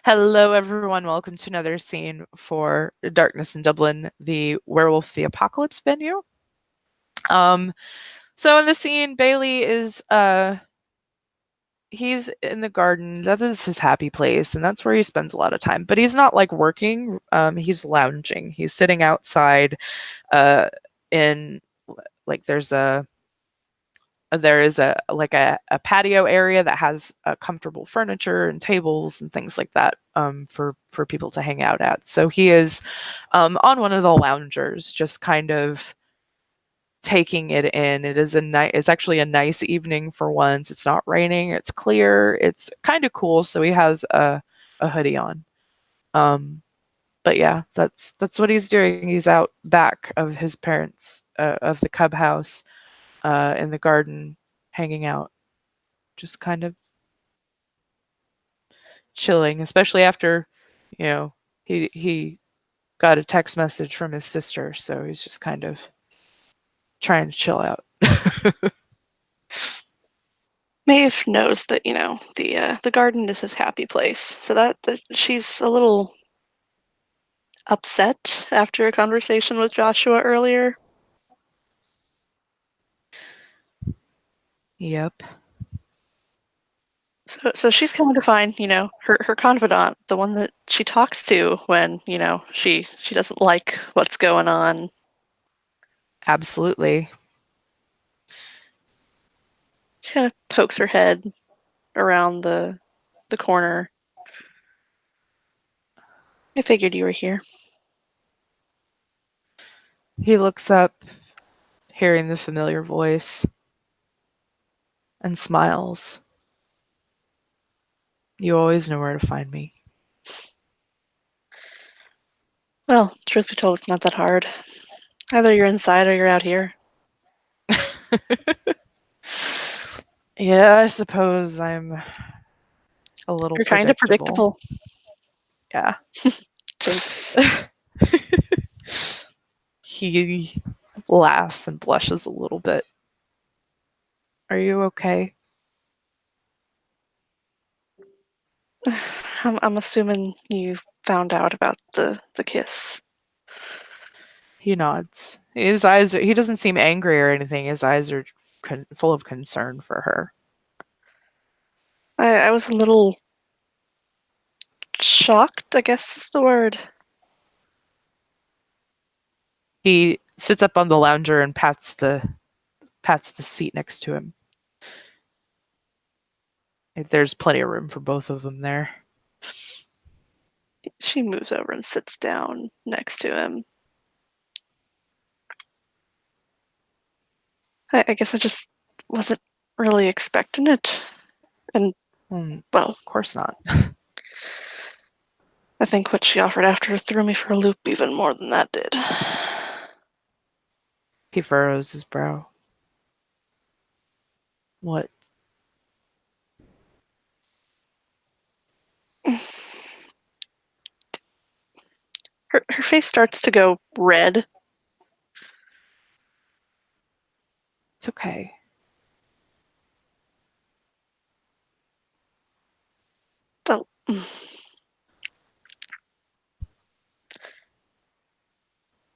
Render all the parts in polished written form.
Hello, everyone. Welcome to another scene for Darkness in Dublin, the Werewolf the Apocalypse venue. So in the scene, Bailey is he's in the garden. That is his happy place, and that's where he spends a lot of time. But he's not like working. He's lounging. He's sitting outside. In like there is a patio area that has comfortable furniture and tables and things like that for people to hang out at. So he is on one of the loungers, just kind of taking it in. It's actually a nice evening for once. It's not raining. It's clear. It's kind of cool. So he has a hoodie on. Um, but yeah, that's what he's doing. He's out back of his parents of the Cub house in the garden, hanging out, just kind of chilling, especially after, you know, he got a text message from his sister, so he's just kind of trying to chill out. Maeve knows that the garden is his happy place, so that she's a little upset after a conversation with Joshua earlier. Yep. So she's coming to find her confidant, the one that she talks to when she doesn't like what's going on. Absolutely. She kind of pokes her head around the corner. I figured you were here. He looks up, hearing the familiar voice, and smiles. You always know where to find me. Well, truth be told, it's not that hard. Either you're inside or you're out here. Yeah, I suppose I'm a little You're kind of predictable. predictable. Yeah. Jinx. He laughs and blushes a little bit. Are you okay? I'm assuming you found out about the kiss. He nods. His eyes he doesn't seem angry or anything. His eyes are full of concern for her. I was a little shocked, I guess is the word. He sits up on the lounger and pats the seat next to him. There's plenty of room for both of them there. She moves over and sits down next to him. I guess I just wasn't really expecting it. And, well, Of course not. I think what she offered after threw me for a loop even more than that did. He furrows his brow. What? Her face starts to go red. It's okay. But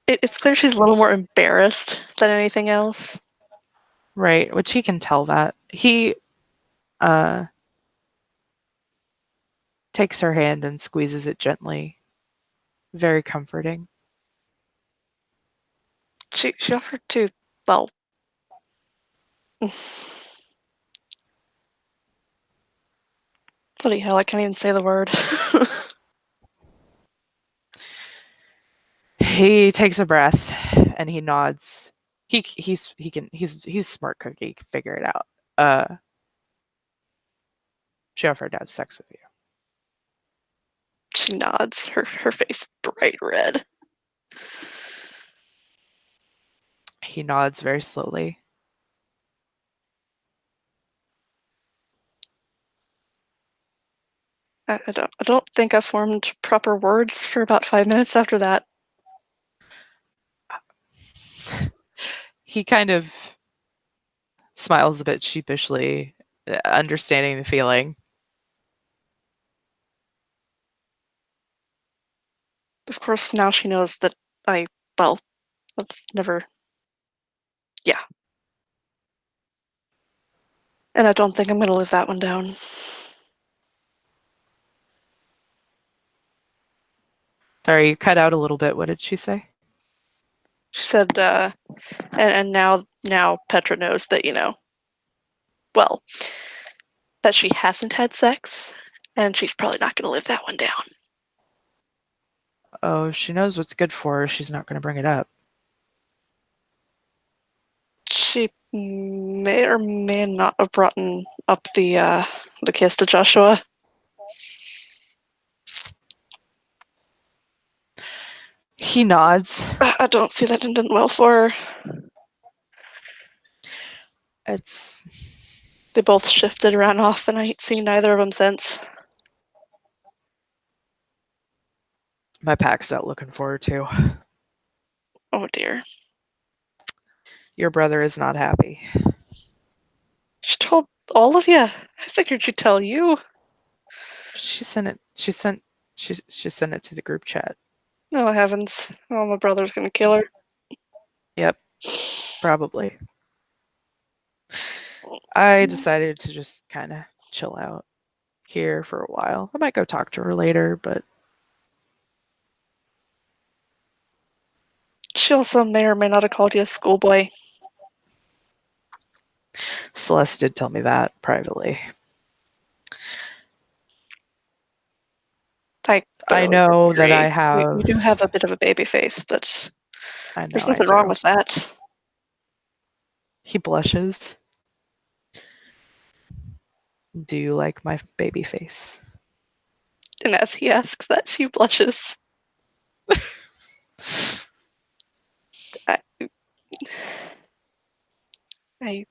it's clear she's a little more embarrassed than anything else. Right, which he can tell that. He uh takes her hand and squeezes it gently. Very comforting. She offered to, well, bloody hell, I can't even say the word. He takes a breath and he nods. He's smart cookie. He can figure it out. She offered to have sex with you. She nods, her face bright red. He nods very slowly. I don't think I formed proper words for about 5 minutes after that. He kind of smiles a bit sheepishly, understanding the feeling. Of course, now she knows that well, I've never, yeah. And I don't think I'm gonna live that one down. Sorry, you cut out a little bit. What did she say? She said, and now Petra knows that, well, that she hasn't had sex, and she's probably not gonna live that one down. Oh, she knows what's good for her. She's not going to bring it up. She may or may not have brought up the kiss to Joshua. He nods. I don't see that ending well for her. It's They both shifted around off, and I ain't seen neither of them since. my pack's out looking for her too. Oh dear. Your brother is not happy. She told all of you. I figured she'd tell you. She sent it. She sent it to the group chat. Oh heavens. Oh, my brother's gonna kill her. Yep, probably. I decided to just kind of chill out here for a while. I might go talk to her later, but She also may or may not have called you a schoolboy. Celeste did tell me that privately. I know that I have. You do have a bit of a baby face, but I know there's I nothing do. wrong with that. He blushes. Do you like my baby face? And as he asks that, she blushes. I, I,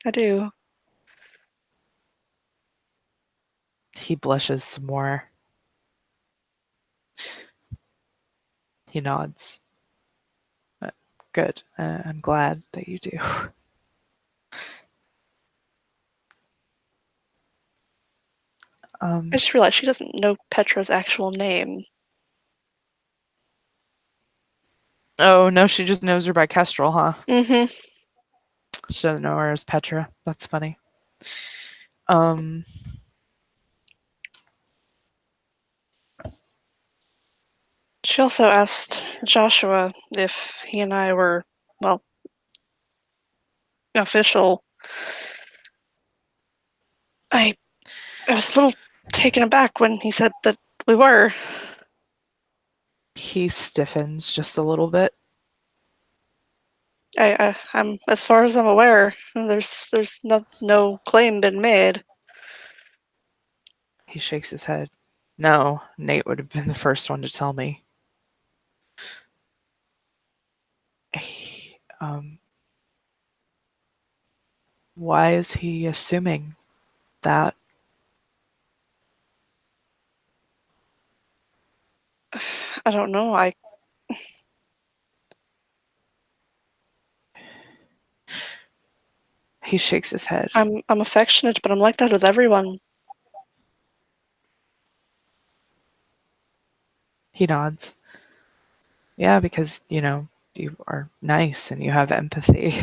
I do. He blushes some more. He nods. Good. I'm glad that you do. I just realized she doesn't know Petra's actual name. Oh, no, she just knows her by Kestrel, huh? Mm-hmm. She doesn't know her as Petra. That's funny. She also asked Joshua if he and I were, well, official. I was a little taken aback when he said that we were. He stiffens just a little bit. I'm, as far as I'm aware, there's no claim been made. He shakes his head. No, Nate would have been the first one to tell me. Why is he assuming that? I don't know. He shakes his head. I'm affectionate, but I'm like that with everyone. He nods. Yeah, because, you are nice and you have empathy.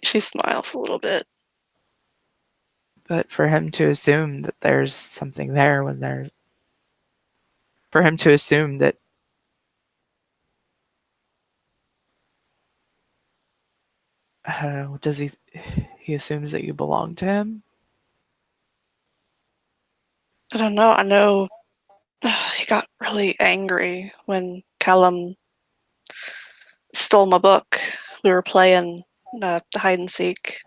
She smiles a little bit. But for him to assume that there's something there for him to assume that I don't know, he assumes that you belong to him? I don't know. I know he got really angry when Callum stole my book. We were playing hide and seek.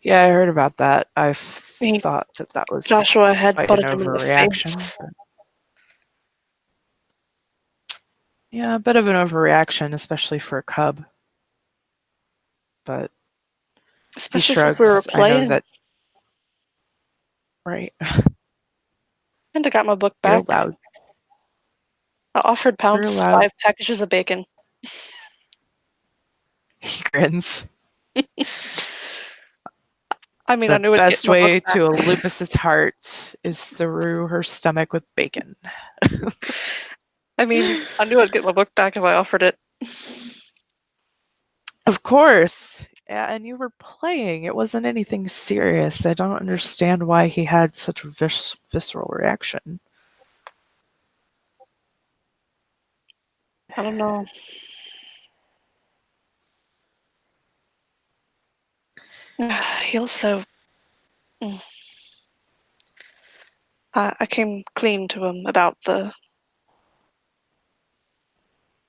Yeah, I heard about that. I He, thought that was Joshua had quite an butted him in the overreaction. face. Yeah, a bit of an overreaction, especially for a cub. But Especially he since we were shrugs. I know playing. that. Right. And I got my book You're back. allowed. I offered You're Pounce allowed. 5 packages of bacon. He grins. I mean, I The knew it'd get best my book way back. to a lupus's heart is through her stomach with bacon. I mean, I knew I'd get my book back if I offered it. Of course. Yeah, and you were playing. It wasn't anything serious. I don't understand why he had such a visceral reaction. I don't know. He also. I came clean to him about the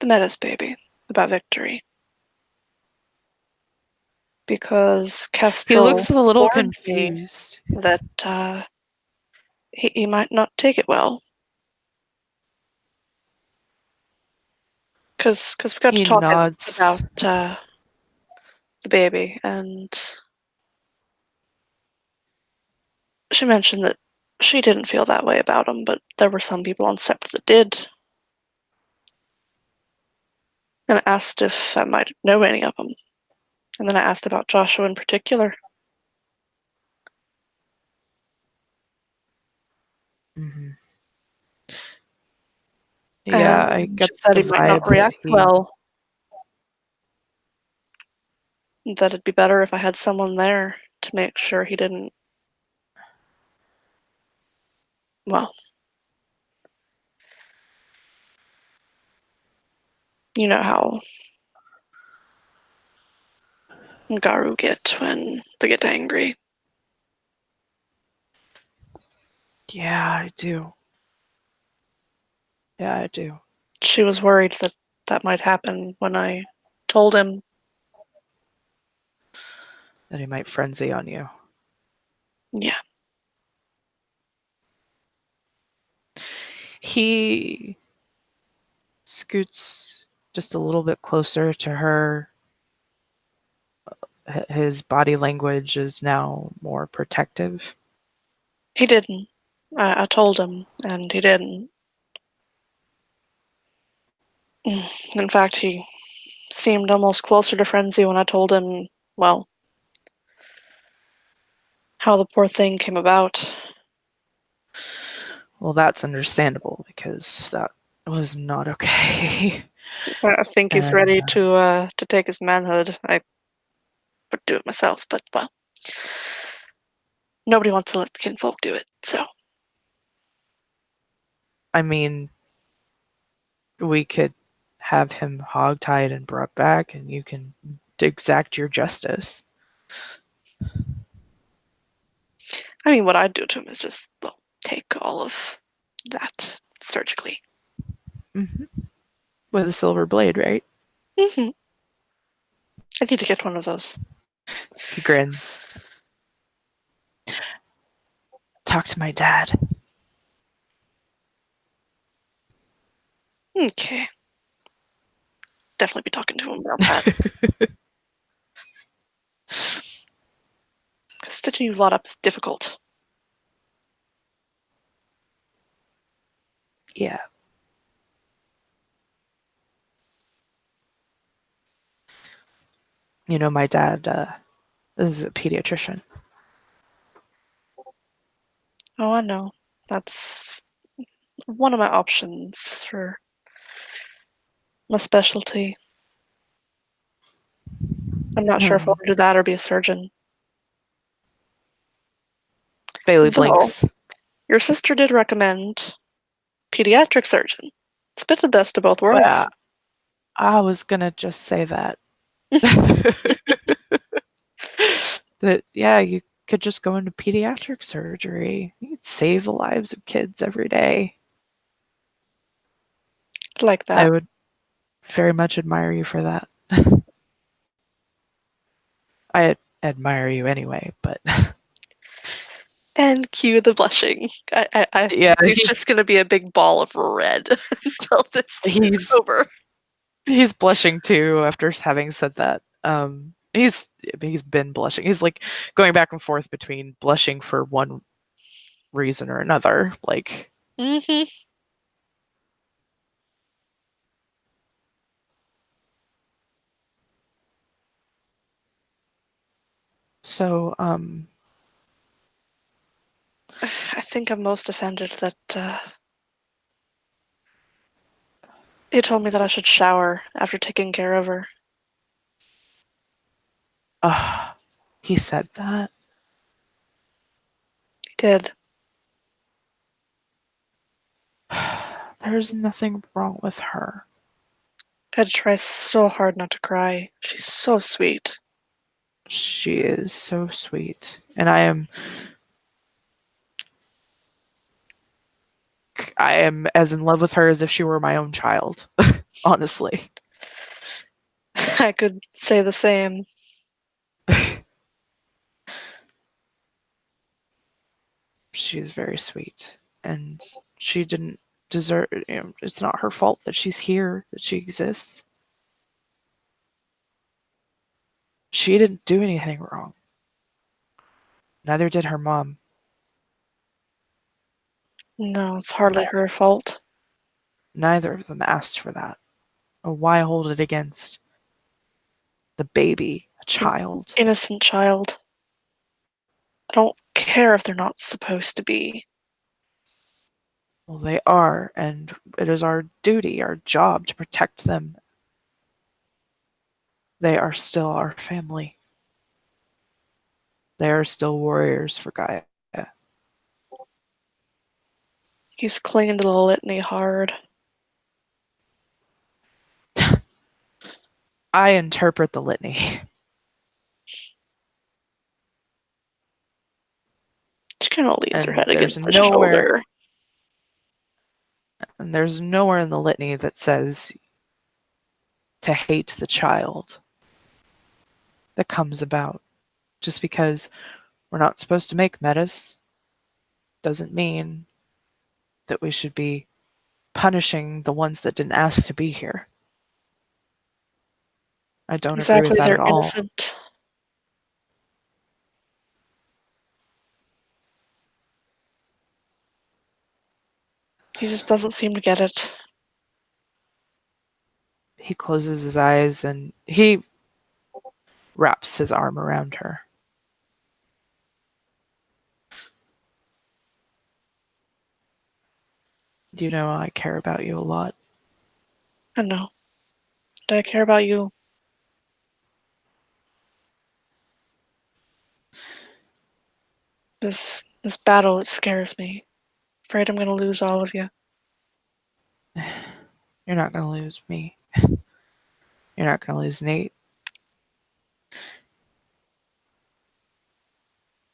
Metis baby, about Victory, because He Kestrel looks a little warned me confused. that he might not take it well. Because we got to He talking nods. about the baby, and she mentioned that she didn't feel that way about him, but there were some people on Sept that did, and asked if I might know any of them. And then I asked about Joshua in particular, Hmm. and Yeah, I get she said the he might not vibe that react he. well, that it'd be better if I had someone there to make sure he didn't, well, you know how Garu get when they get angry. Yeah, I do. Yeah, I do. She was worried that that might happen when I told him. That he might frenzy on you. Yeah, He scoots just a little bit closer to her. His body language is now more protective. he didn't. I told him, and he didn't. In fact, he seemed almost closer to frenzy when I told him, well, how the poor thing came about. Well, that's understandable because that was not okay. I think he's And ready to take his manhood. I would do it myself, but well, nobody wants to let the kinfolk do it. So I mean, we could have him hogtied and brought back, and you can exact your justice. I mean, what I'd do to him is just well, take all of that surgically. Hmm. With a silver blade, right? I need to get one of those. He grins. Talk to my dad. Okay, definitely be talking to him about that. Stitching you lot up is difficult. Yeah. You know, my dad is a pediatrician. Oh, I know. That's one of my options for my specialty. I'm not sure if I Hmm. want to do that or be a surgeon. Bailey Though, blinks. your sister did recommend pediatric surgeon. It's a bit the best of both Well, worlds. I was gonna just say that. That, yeah, you could just go into pediatric surgery. You could save the lives of kids every day. Like I that. would very much admire you for that. I admire you anyway, but And cue the blushing. I yeah, think he's just going to be a big ball of red until this scene is he's over. he's blushing too after having said that. He's been blushing. He's like going back and forth between blushing for one reason or another. Like, Mm-hmm. so, think I'm most offended that he told me that I should shower after taking care of her. He said that? He did. There's nothing wrong with her. I had to try so hard not to cry. She's so sweet. She is so sweet. And I am as in love with her as if she were my own child, honestly. I could say the same. She's very sweet. And she didn't deserve, it's not her fault that she's here, that she exists. She didn't do anything wrong. Neither did her mom. No, it's hardly her fault. Neither of them asked for that. Why hold it against the baby, a An child? innocent child. I don't care if they're not supposed to be. Well, they are, and it is our duty, our job to protect them. They are still our family. They are still warriors for Gaia. He's clinging to the litany hard. I interpret the litany. She kind of leans her And head against the shoulder. there's nowhere in the litany that says to hate the child that comes about. Just because we're not supposed to make metas doesn't mean that we should be punishing the ones that didn't ask to be here. I don't agree with Exactly, that they're at all. innocent. He just doesn't seem to get it. He closes his eyes and he wraps his arm around her. You know, I care about you a lot. I know. Do I care about you? This battle, it scares me. Afraid I'm gonna lose all of you. You're not going to lose me. You're not going to lose Nate.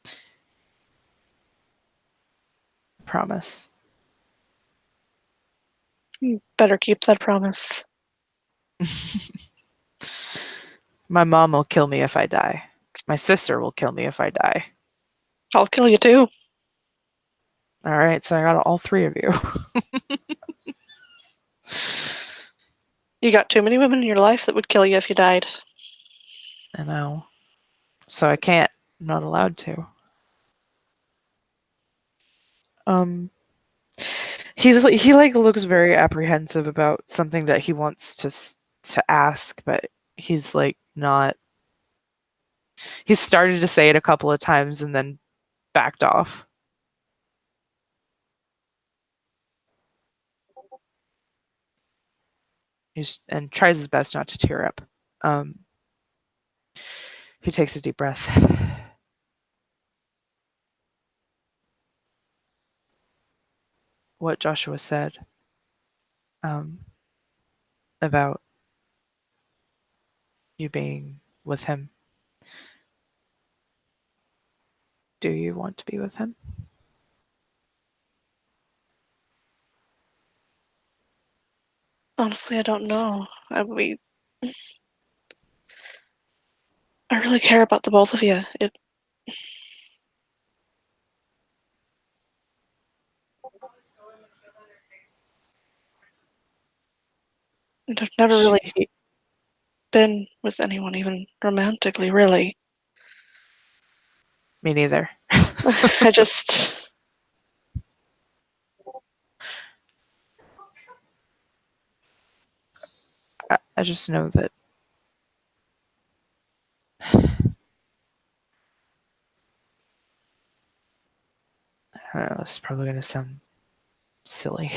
I promise. You better keep that promise. My mom will kill me if I die. My sister will kill me if I die. I'll kill you too. All right, so I got all three of you. You got too many women in your life that would kill you if you died. I know. So I can't. I'm not allowed to. Um, he like looks very apprehensive about something that he wants to ask, but he's like not. He started to say it a couple of times and then backed off. And tries his best not to tear up. Um, he takes a deep breath. What Joshua said um, about you being with him. Do you want to be with him? Honestly, I don't know. I really care about the both of you. I've never really She, been with anyone, even romantically, really. me neither. I just. I just know that I don't know, this is probably going to sound silly,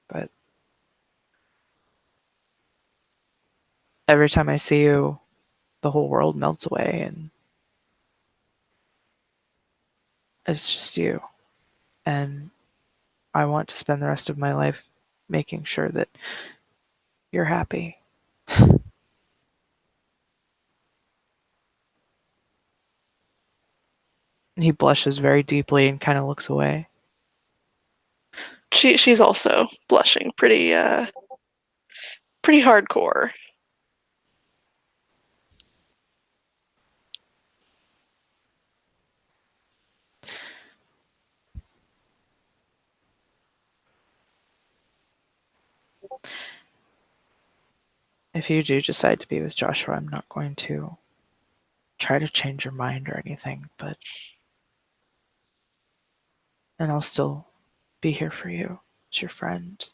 but every time I see you, the whole world melts away and it's just you. And I want to spend the rest of my life making sure that you're happy. And he blushes very deeply and kind of looks away. She's also blushing pretty hardcore. If you do decide to be with Joshua, I'm not going to try to change your mind or anything, but and I'll still be here for you as your friend.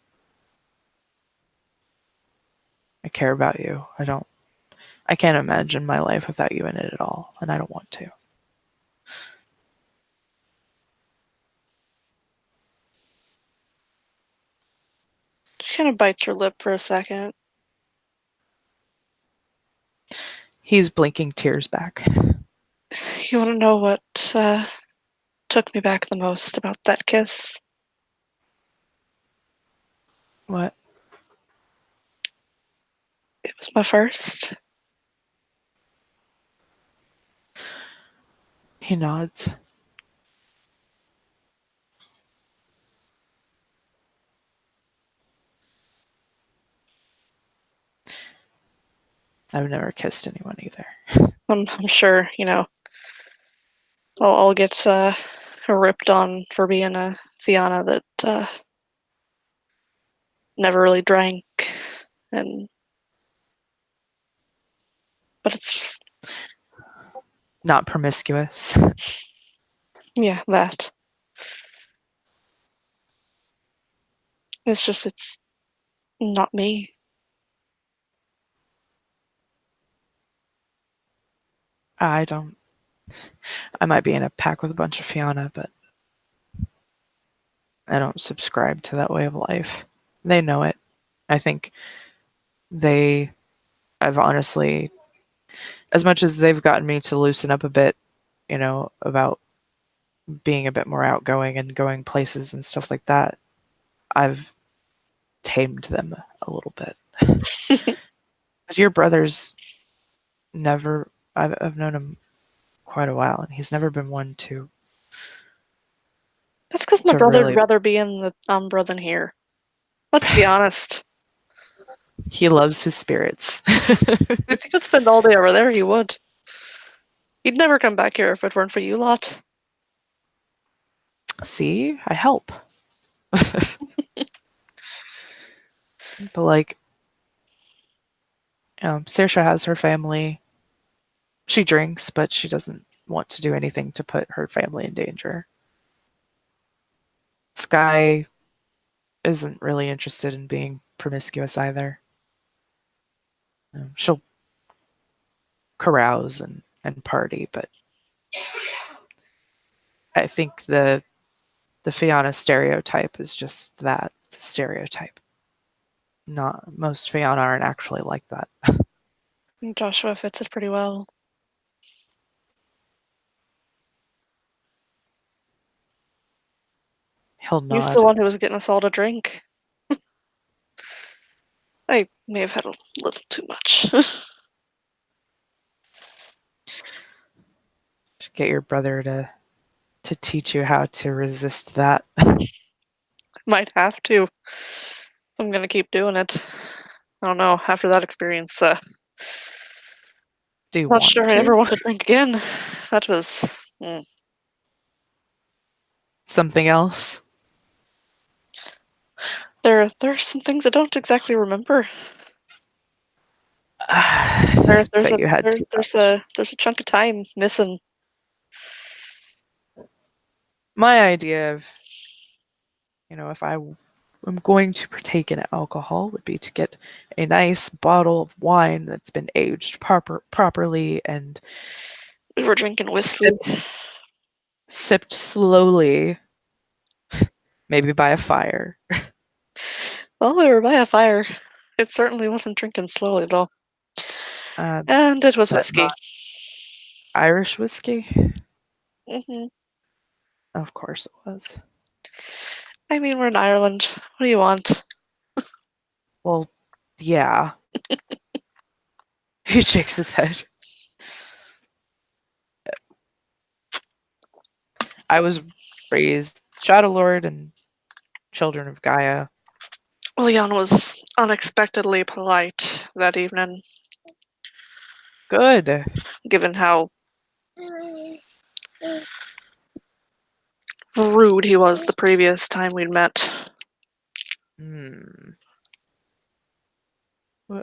I care about you. I can't imagine my life without you in it at all, and I don't want to. She kind of bites her lip for a second. He's blinking tears back. You want to know what took me back the most about that kiss? What? It was my first. He nods. I've never kissed anyone either. I'm sure, I'll get ripped on for being a Fianna that never really drank, and but it's just Not promiscuous. yeah, that. It's not me. I don't. I might be in a pack with a bunch of Fianna, but I don't subscribe to that way of life. They know it. I think they. I've honestly, as much as they've gotten me to loosen up a bit, about being a bit more outgoing and going places and stuff like that, I've tamed them a little bit. But your brother's never. I've known him quite a while, and he's never been one That's because my to brother'd really. rather be in the Umbra than here. Let's be honest. He loves his spirits. If he could spend all day over there, he would. He'd never come back here if it weren't for you lot. See, I help. But like, Saoirse has her family. She drinks, but she doesn't want to do anything to put her family in danger. Sky isn't really interested in being promiscuous either. She'll carouse and party, but I think the Fianna stereotype is just that. It's a stereotype. Not most Fianna aren't actually like that. Joshua fits it pretty well. He'll He's the nod. one who was getting us all to drink. I may have had a little too much. Get your brother to teach you how to resist that. Might have to. I'm gonna keep doing it. I don't know. After that experience, Do you not want sure I to? ever want to drink again. That was. Something else? There's some things I don't exactly remember. So you had too much. There's a chunk of time missing. My idea of, if I am going to partake in alcohol would be to get a nice bottle of wine that's been aged properly and We were drinking whiskey. sipped slowly Maybe by a fire. Well, we were by a fire. It certainly wasn't drinking slowly, though. Uh, And it was but whiskey. not Irish whiskey? Hmm. Of course it was. I mean, we're in Ireland. What do you want? Well, yeah. He shakes his head. I was raised Shadow Lord and Children of Gaia. Leon was unexpectedly polite that evening, Good. given how rude he was the previous time we'd met. Hmm.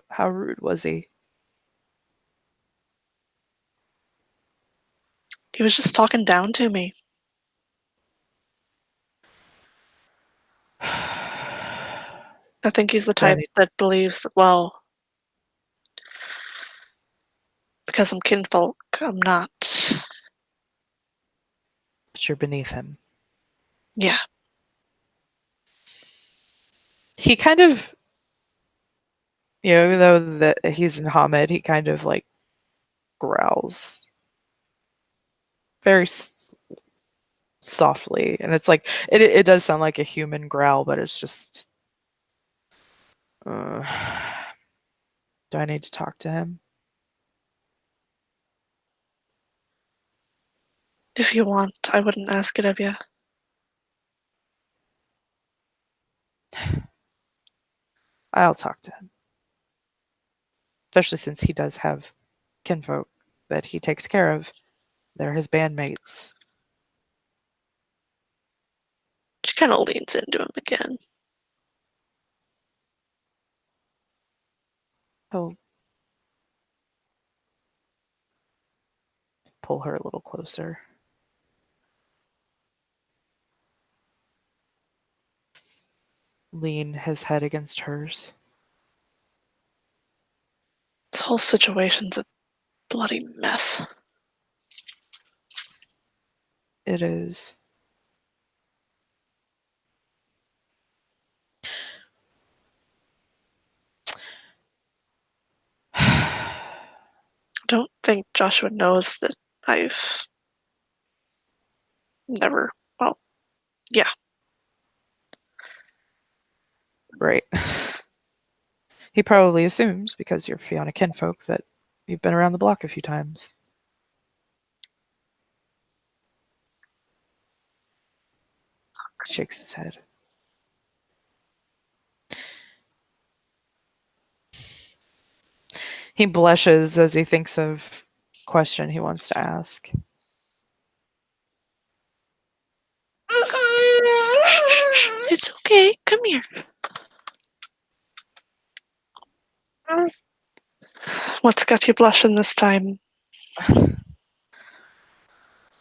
How rude was he? He was just talking down to me. I think he's the Do I type need that believes that, well, because I'm kinfolk, I'm not. that you're beneath him? Yeah. He kind of, though that he's in Hamid, he kind of like growls very softly, and it's like it does sound like a human growl, but it's just. Uh, do I need to talk to him? If you want, I wouldn't ask it of you. I'll talk to him, especially since he does have kinfolk that he takes care of. They're his bandmates. She kind of leans into him again. He'll pull her a little closer. Lean his head against hers. This whole situation's a bloody mess. It is. I don't think Joshua knows that I've never. Well, yeah. Right. He probably assumes, because you're Fiona kinfolk, that you've been around the block a few times. Shakes his head. He blushes as he thinks of a question he wants to ask. It's okay. Come here. What's got you blushing this time?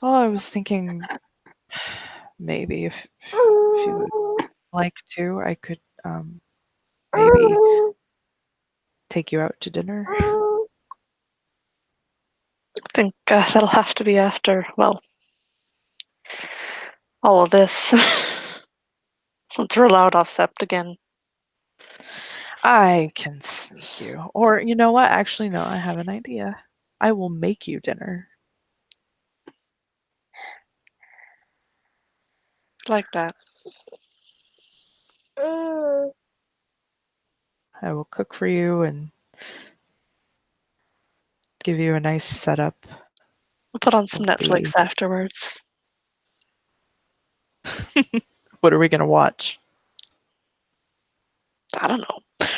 Well, I was thinking maybe if you would like to, I could maybe take you out to dinner. I think that'll have to be after, well, all of this. Once we're allowed off Sept again. I can sneak you. Or you know what? Actually, no, I have an idea. I will make you dinner. Like that. I will cook for you and give you a nice setup. We'll put on some It'll be Netflix afterwards. what are we gonna watch? I don't know.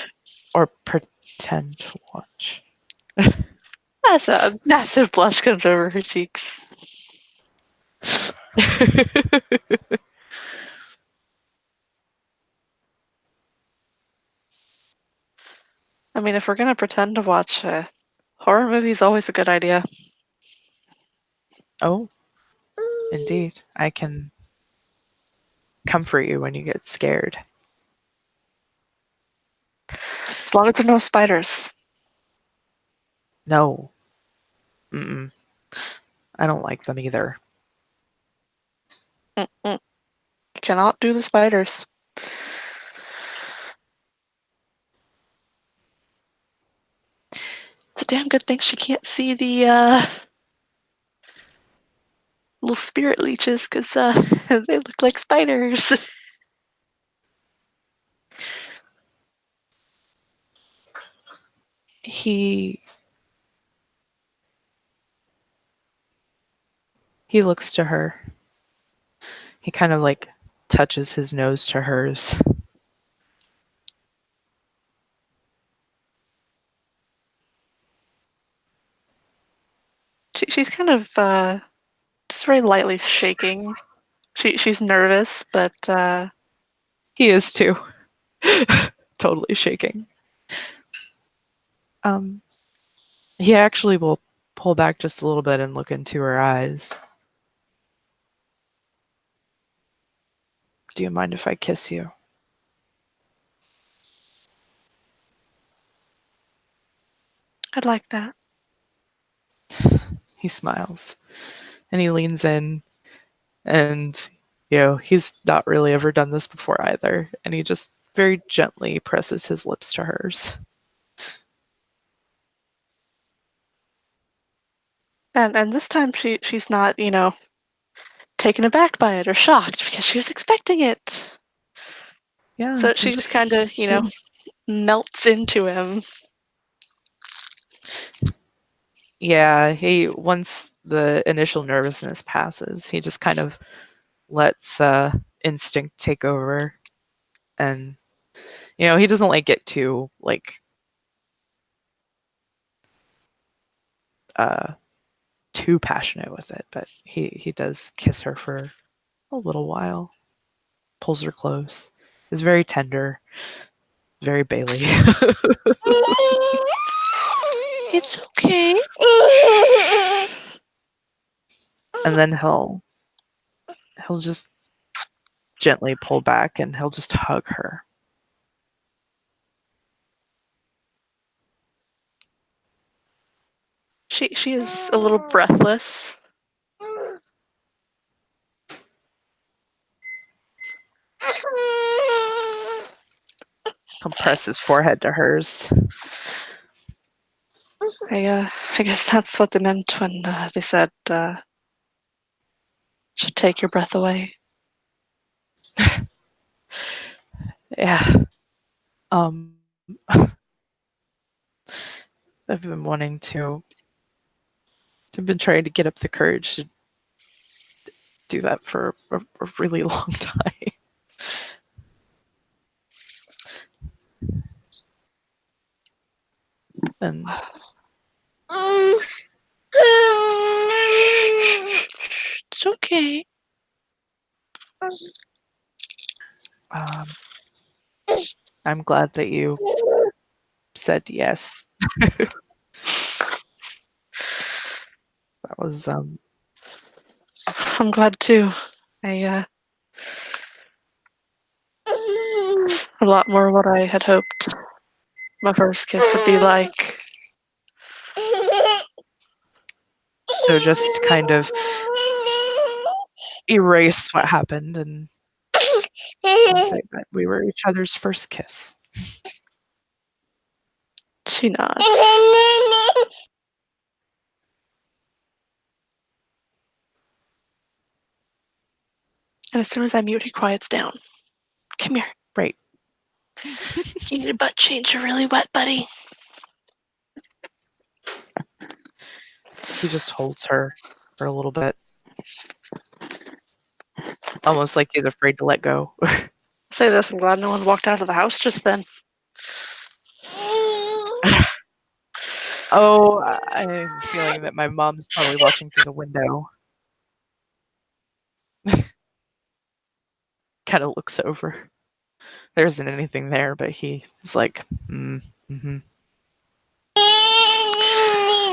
Or pretend to watch. That's a massive blush comes over her cheeks. I mean, if we're gonna pretend to watch a horror movie, is always a good idea. Oh, indeed. I can comfort you when you get scared. As long as there are no spiders. No. Mm-mm. I don't like them either. Mm-mm. Cannot do the spiders. It's a damn good thing she can't see the little spirit leeches, because they look like spiders. He looks to her. He kind of like touches his nose to hers. She's kind of just very lightly shaking. She's nervous, but He is too. Totally shaking. He actually will pull back just a little bit and look into her eyes. Do you mind if I kiss you? I'd like that. He smiles and he leans in, and he's not really ever done this before either, and he just very gently presses his lips to hers. And this time she's not, taken aback by it or shocked, because she was expecting it. Yeah. So she just kind of, melts into him. Yeah, once the initial nervousness passes, he just kind of lets instinct take over, and he doesn't get too too passionate with it, but he does kiss her for a little while, pulls her close, is very tender, very Bailey. It's okay. And then he'll just gently pull back and he'll just hug her. She is a little breathless. He'll press his forehead to hers. I guess that's what they meant when they said should take your breath away. Yeah. I've been wanting to. I've been trying to get up the courage to do that for a really long time. And it's okay. I'm glad that you said yes. That was I'm glad too. A lot more what I had hoped my first kiss would be like. so just kind of erase what happened and say that we were each other's first kiss. She nods. And as soon as I mute, he quiets down. Come here. Right. You need a butt change. You're really wet, buddy. He just holds her for a little bit. Almost like he's afraid to let go. Say this, I'm glad no one walked out of the house just then. Oh, I have a feeling that my mom's probably watching through the window. Kind of looks over. There isn't anything there, but he's like, mm-hmm.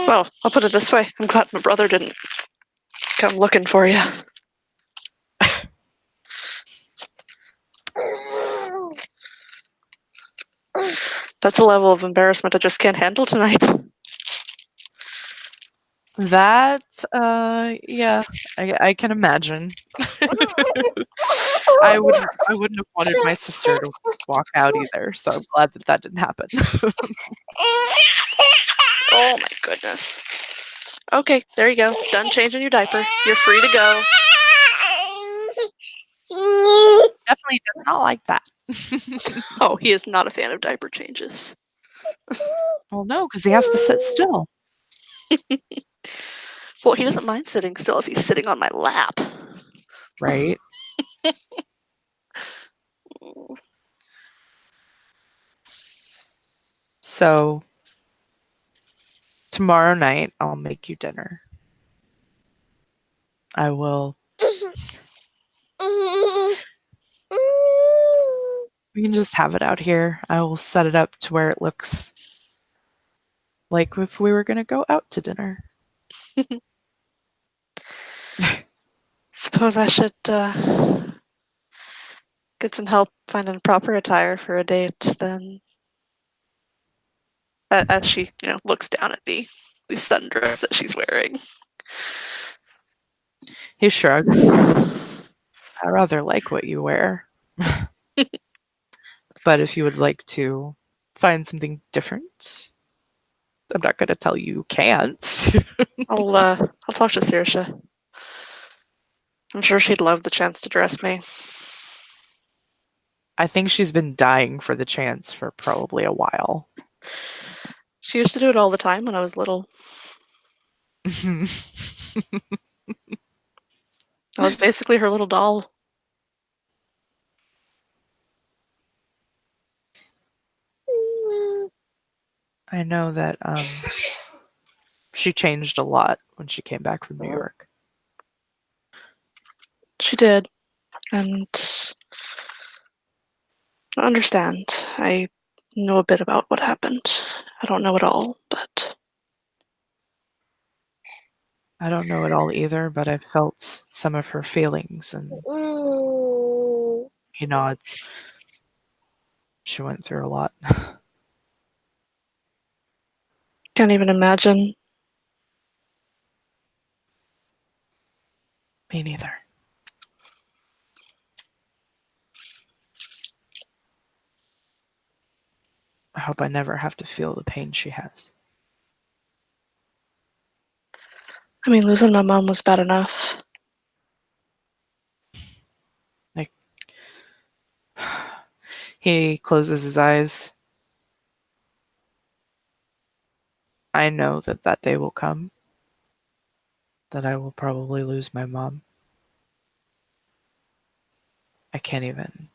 Well, I'll put it this way. I'm glad my brother didn't come looking for you. That's a level of embarrassment I just can't handle tonight. That, yeah, I can imagine. I wouldn't have wanted my sister to walk out either, so I'm glad that that didn't happen. Oh my goodness. Okay, there you go. Done changing your diaper. You're free to go. Definitely does not like that. Oh, he is not a fan of diaper changes. Well, no, because he has to sit still. Well, he doesn't mind sitting still if he's sitting on my lap. Right? So tomorrow night, I'll make you dinner. I will. We can just have it out here. I will set it up to where it looks like if we were going to go out to dinner. Suppose I should get some help finding proper attire for a date then. As she, looks down at the sundress that she's wearing. He shrugs. I rather like what you wear. But if you would like to find something different, I'm not going to tell you can't. I'll talk to Saoirse. I'm sure she'd love the chance to dress me. I think she's been dying for the chance for probably a while. She used to do it all the time when I was little. I was basically her little doll. I know that she changed a lot when she came back from New York. She did. And I understand. I know a bit about what happened. I don't know it all, but I don't know it all either, but I've felt some of her feelings, and he nods. She went through a lot. can't even imagine. Me neither. I hope I never have to feel the pain she has. I mean, losing my mom was bad enough. He closes his eyes. I know that that day will come, that I will probably lose my mom. I can't even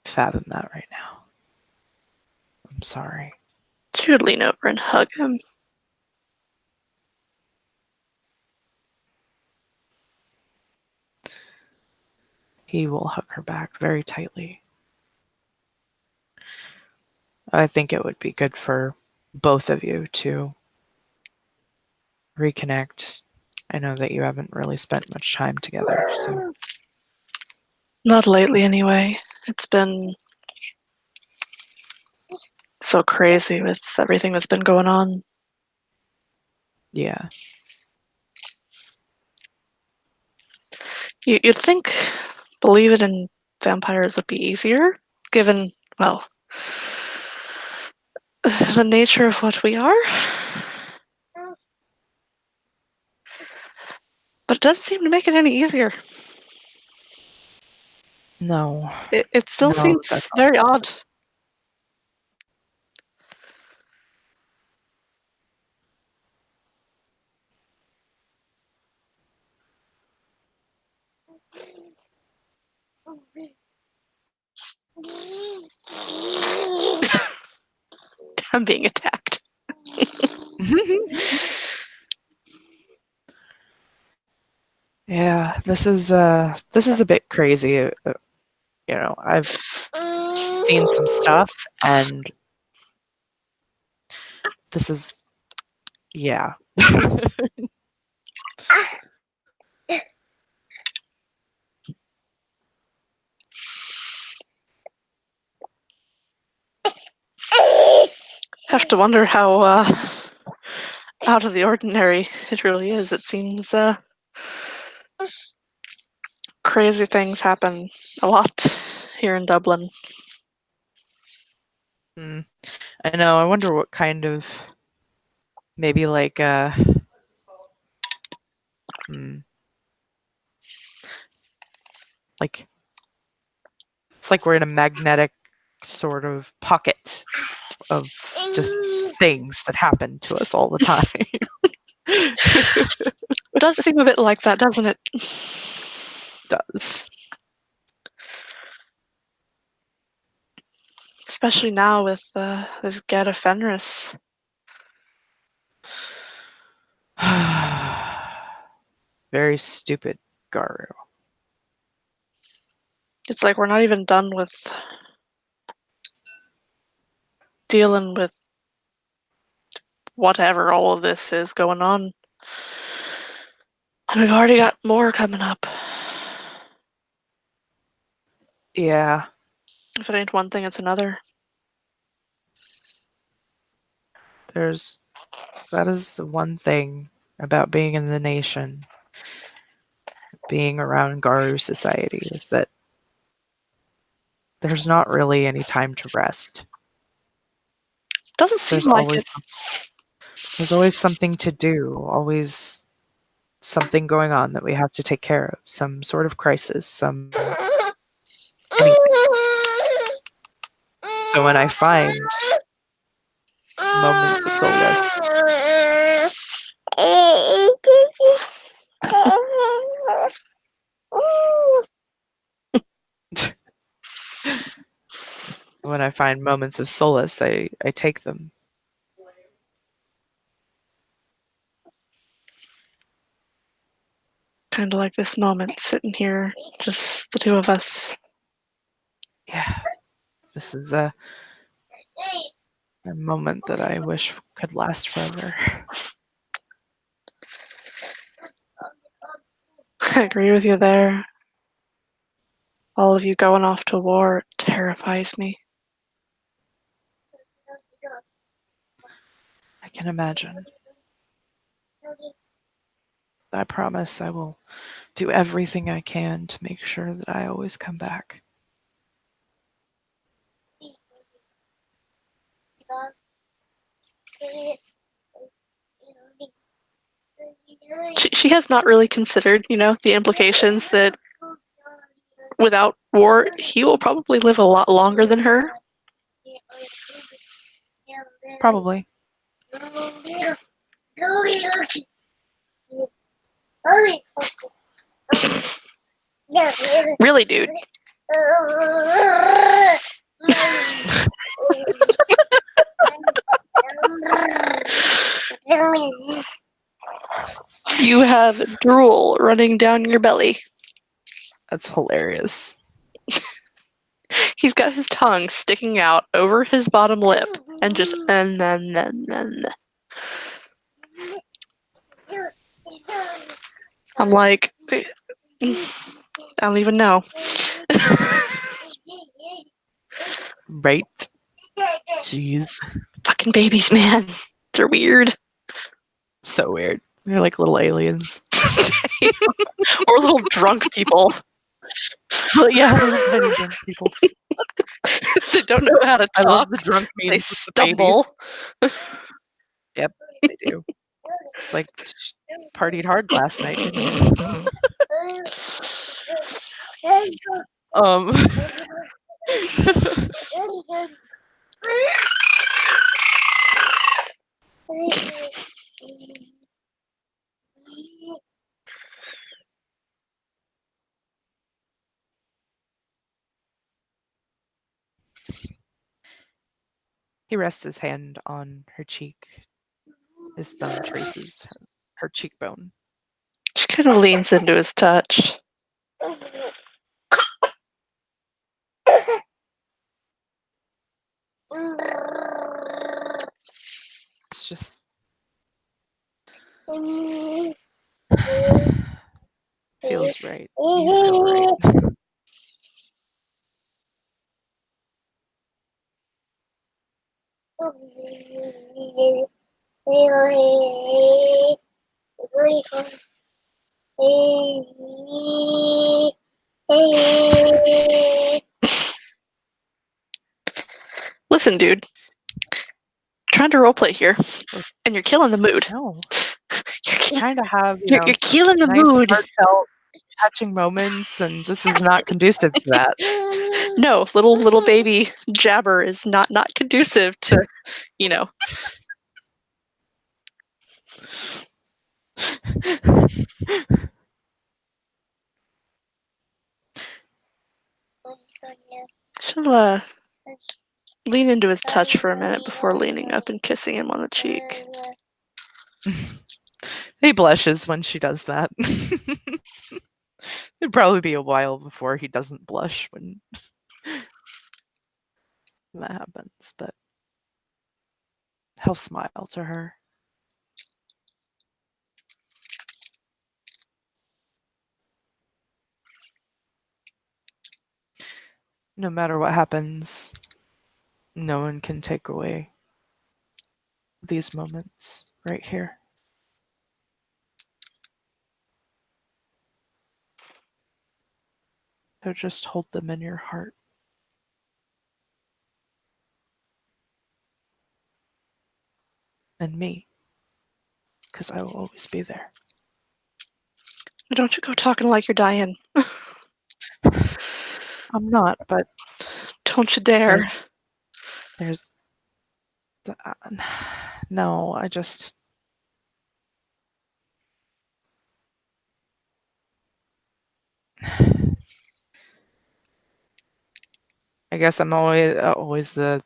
fathom that right now. I'm sorry. She would lean over and hug him. He will hug her back very tightly. I think it would be good for both of you to reconnect. I know that you haven't really spent much time together, so Not lately, anyway. It's been so crazy with everything that's been going on. yeah. You'd think believing in vampires would be easier, given, well, the nature of what we are. But it doesn't seem to make it any easier. No. It still No, that's seems very odd. I'm being attacked. Yeah, this is a bit crazy. I've seen some stuff, and this is, yeah. Have to wonder how out of the ordinary it really is. It seems crazy things happen a lot here in Dublin. I know. I wonder what kind of maybe like like it's like we're in a magnetic sort of pocket of just things that happen to us all the time. It does seem a bit like that, doesn't it? Does. Especially now with this Geta Fenris. Very stupid Garu. It's like we're not even done with dealing with whatever all of this is going on. And we've already got more coming up. Yeah. If it ain't one thing, it's another. That is the one thing about being in the nation, being around Garu society, is that there's not really any time to rest. Doesn't seem like it. There's always something to do, always something going on that we have to take care of, some sort of crisis, anything. So when I find moments of solace, when I find moments of solace, I take them. Kind of like this moment, sitting here, just the two of us. Yeah, this is a moment that I wish could last forever. I agree with you there. All of you going off to war terrifies me. I can imagine. I promise I will do everything I can to make sure that I always come back. She has not really considered, the implications that without war, he will probably live a lot longer than her. Probably. Really, dude. You have drool running down your belly. That's hilarious. He's got his tongue sticking out over his bottom lip and just and. I'm like, I don't even know. Right? Jeez. Fucking babies, man. They're weird. So weird. They're like little aliens. Or little drunk people. Well, yeah, little tiny drunk people. They don't know how to talk. I love the drunk memes They with the babies. stumble. Yep, they do. Like, partied hard last night, didn't you? He rests his hand on her cheek. His thumb traces her cheekbone. She kind of leans into his touch. It's just feels right. You feel right. Listen, dude. Trying to roleplay here, and you're killing the mood. No. You're, Trying to have, you're killing the nice, mood. heartfelt, touching moments, and this is not conducive to that. No, little baby jabber is not conducive to, you know. She'll lean into his touch for a minute before leaning up and kissing him on the cheek. He blushes when she does that. It'd probably be a while before he doesn't blush when that happens, but he'll smile to her. No matter what happens, no one can take away these moments right here. So just hold them in your heart. And me, because I will always be there. Don't you go talking like you're dying. I'm not, but don't you dare. There's no, I just I guess I'm always the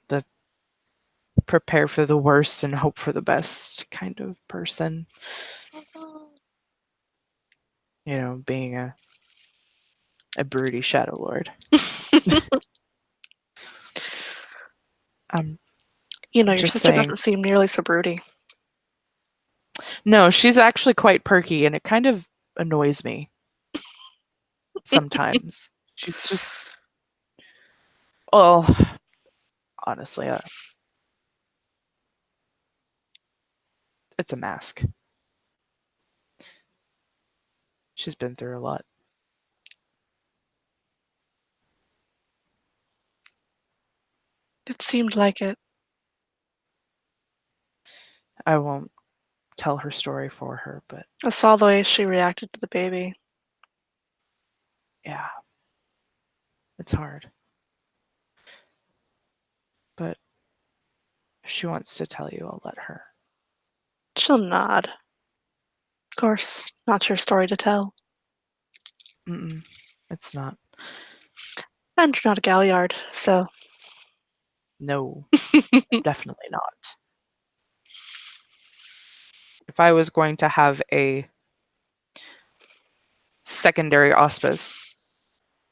prepare for the worst and hope for the best kind of person. Being a broody shadow lord. Your just sister saying. doesn't seem nearly so broody. No, she's actually quite perky, and it kind of annoys me sometimes. She's just, well, honestly, it's a mask. She's been through a lot. It seemed like it. I won't tell her story for her, but I saw the way she reacted to the baby. Yeah, it's hard. But if she wants to tell you, I'll let her. She'll nod. Of course, not your story to tell. It's not. And you're not a galliard, so. No, definitely not. If I was going to have a secondary auspice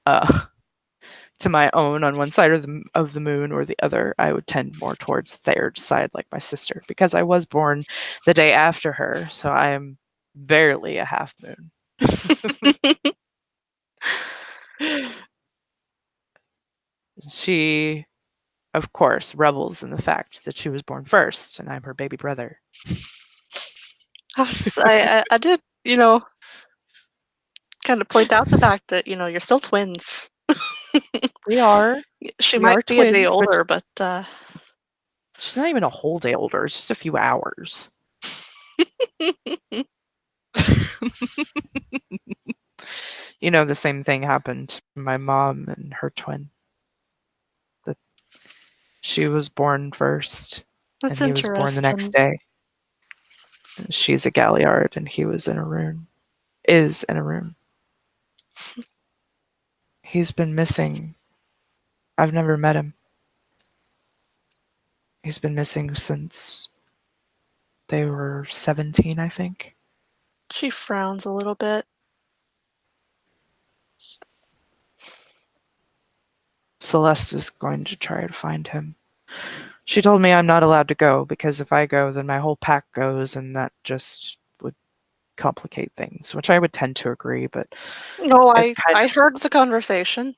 to my own on one side of the moon or the other, I would tend more towards third side like my sister, because I was born the day after her, so I am barely a half moon. She, of course, revels in the fact that she was born first and I'm her baby brother. I did, kind of point out the fact that, you're still twins. We are. She We might are be a day twins, older, but she's not even a whole day older. It's just a few hours. The same thing happened to my mom and her twin. That she was born first, that's and he was born the next day. And she's a Galliard, and he was in a rune. Is in a rune. He's been missing. I've never met him. He's been missing since they were 17, I think. She frowns a little bit. Celeste is going to try to find him. She told me I'm not allowed to go, because if I go, then my whole pack goes, and that just would complicate things, which I would tend to agree, but No, I heard the conversation.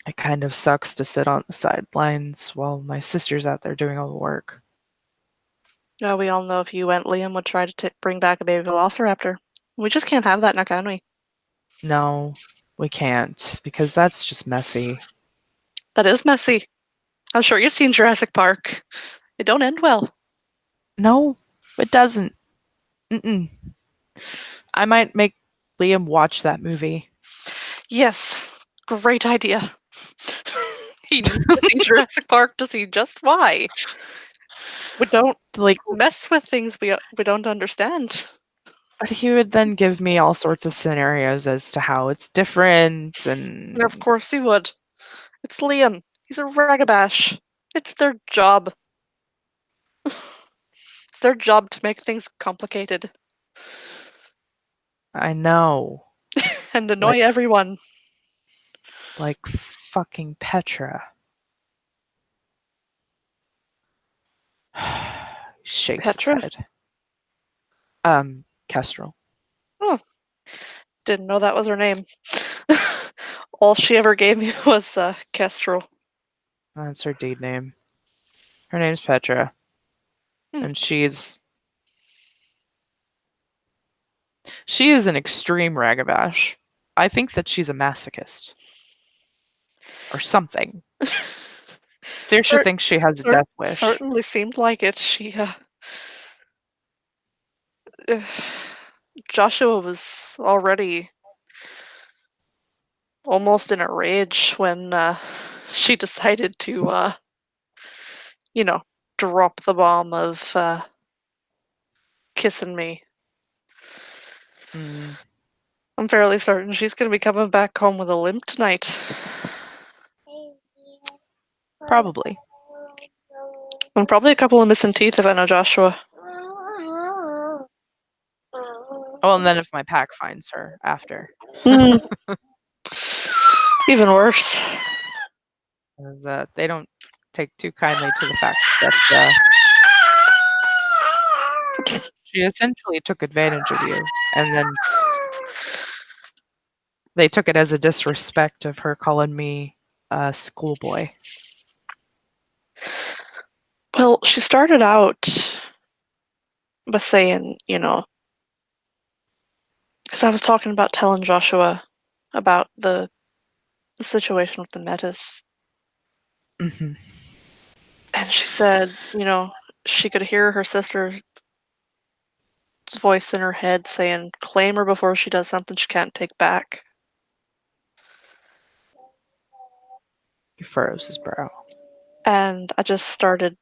It kind of sucks to sit on the sidelines while my sister's out there doing all the work. Yeah, we all know if you went, Liam would try to bring back a baby velociraptor. We just can't have that now, can we? No. We can't, because that's just messy. That is messy. I'm sure you've seen Jurassic Park. It don't end well. No, it doesn't. Mm-mm. I might make Liam watch that movie. Yes, great idea. He needs to see Jurassic Park to see just why. We don't Like, mess with things we don't understand. but he would then give me all sorts of scenarios as to how it's different And of and course he would. It's Liam. He's a ragabash. It's their job. It's their job to make things complicated I know. and Like annoy everyone. like fucking Petra. Shakes his Petra? head. Kestrel. Oh, didn't know that was her name. All she ever gave me was Kestrel. That's her deed name. Her name's Petra. Hmm. And she is an extreme ragabash. I think that she's a masochist. Or something. Saoirse Cer- thinks she has a death wish. certainly seemed like it. Uh, Joshua was already almost in a rage when she decided to, you know, drop the bomb of kissing me. Mm, I'm fairly certain she's going to be coming back home with a limp tonight. probably. And probably a couple of missing teeth if I know Joshua. Oh, and then if my pack finds her after. Mm, even worse. 'Cause, they don't take too kindly to the fact that she essentially took advantage of you. And then they took it as a disrespect of her calling me a schoolboy. Well, she started out by saying, because I was talking about telling Joshua about the situation with the metas. Hmm. And she said, she could hear her sister's voice in her head saying, claim her before she does something she can't take back. He furrows his brow. And I just started,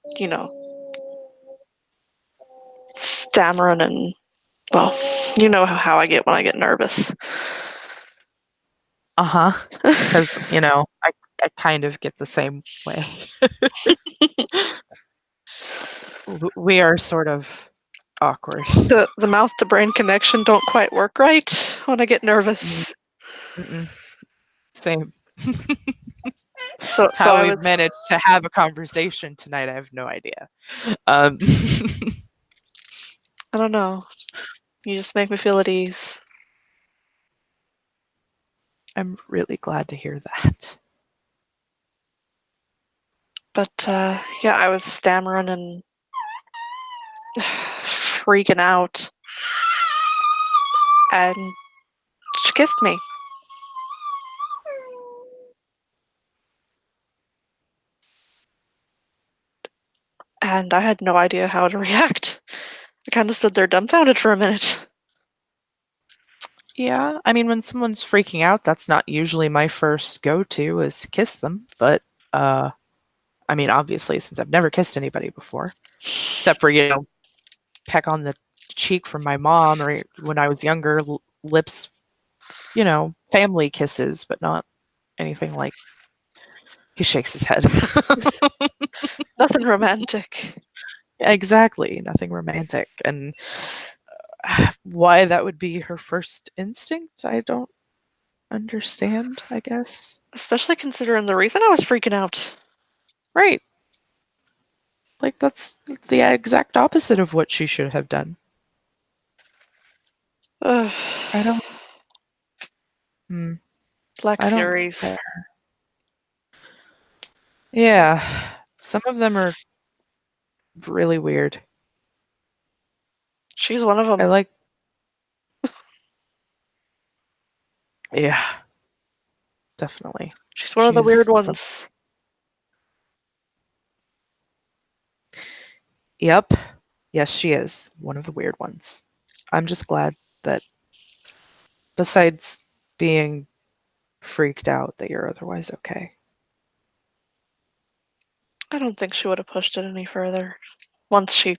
stammering and, well, you know how I get when I get nervous. Uh-huh. Because, I kind of get the same way. We are sort of awkward. The mouth to brain connection don't quite work right when I get Mm, nervous. mm-mm. Same. So How I we've was, managed to have a conversation tonight, I have no idea. Um, I don't know. You just make me feel at ease. I'm really glad to hear that. But yeah, I was stammering and freaking out. And she kissed me. And I had no idea how to react. I kind of stood there dumbfounded for a minute. Yeah, I mean, when someone's freaking out, that's not usually my first go-to is kiss them. But, I mean, obviously, since I've never kissed anybody before, except for, peck on the cheek from my mom or when I was younger, lips, family kisses, but not anything like he shakes his head. Nothing romantic. Exactly, nothing romantic. And why that would be her first instinct, I don't understand, I guess. Especially considering the reason I was freaking out. Right. Like, that's the exact opposite of what she should have done. Ugh. I don't, hmm, Black I don't Furies. care. Yeah, some of them are really weird. She's one of I them. like, yeah. definitely. She's one of the weird ones. Yep. Yes, she is one of the weird ones. I'm just glad that besides being freaked out that you're otherwise okay. I don't think she would have pushed it any further. Once she,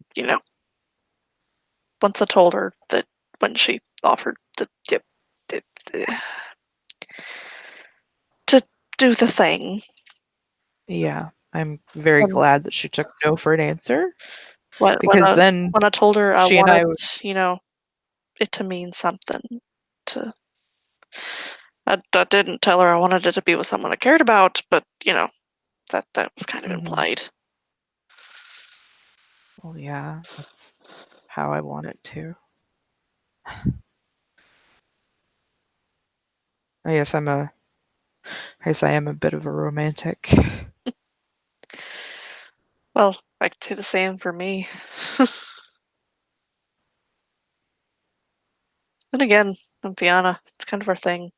once I told her that when she offered to do the thing. Yeah, I'm very And glad that she took no for an answer when because I, then when I told her I she and I wanted, would. it to mean something, to I didn't tell her I wanted it to be with someone I cared about, but that was kind of Mhm. implied. Well, yeah, that's how I want it to. I guess I am a bit of a romantic. Well, I could say the same for me. Then again, I'm Fiona. It's kind of our thing.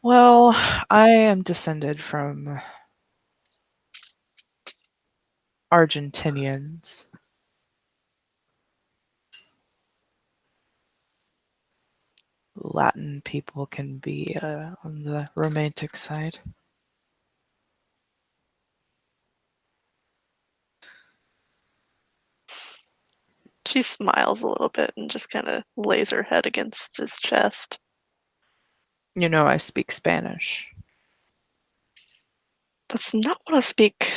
Well, I am descended from Argentinians. Latin people can be on the romantic side. She smiles a little bit and just kind of lays her head against his chest. You know, I speak Spanish. That's not what I speak.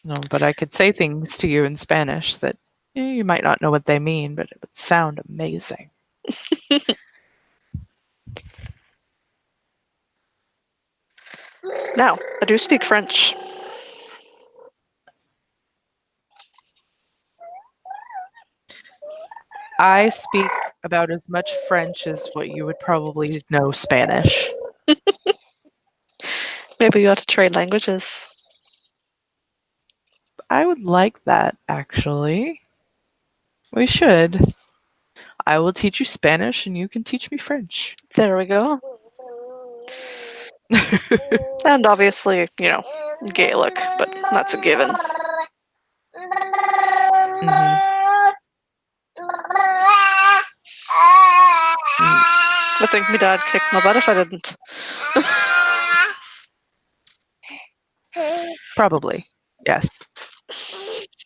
No, but I could say things to you in Spanish that you might not know what they mean, but it would sound amazing. Now, I do speak French. I speak about as much French as what you would probably know Spanish. Maybe you ought to trade languages. I would like that, actually. We should. I will teach you Spanish and you can teach me French. There we go. And obviously, Gaelic, but that's a given. Mhm. I think my dad kicked my butt if I didn't. Probably. Yes.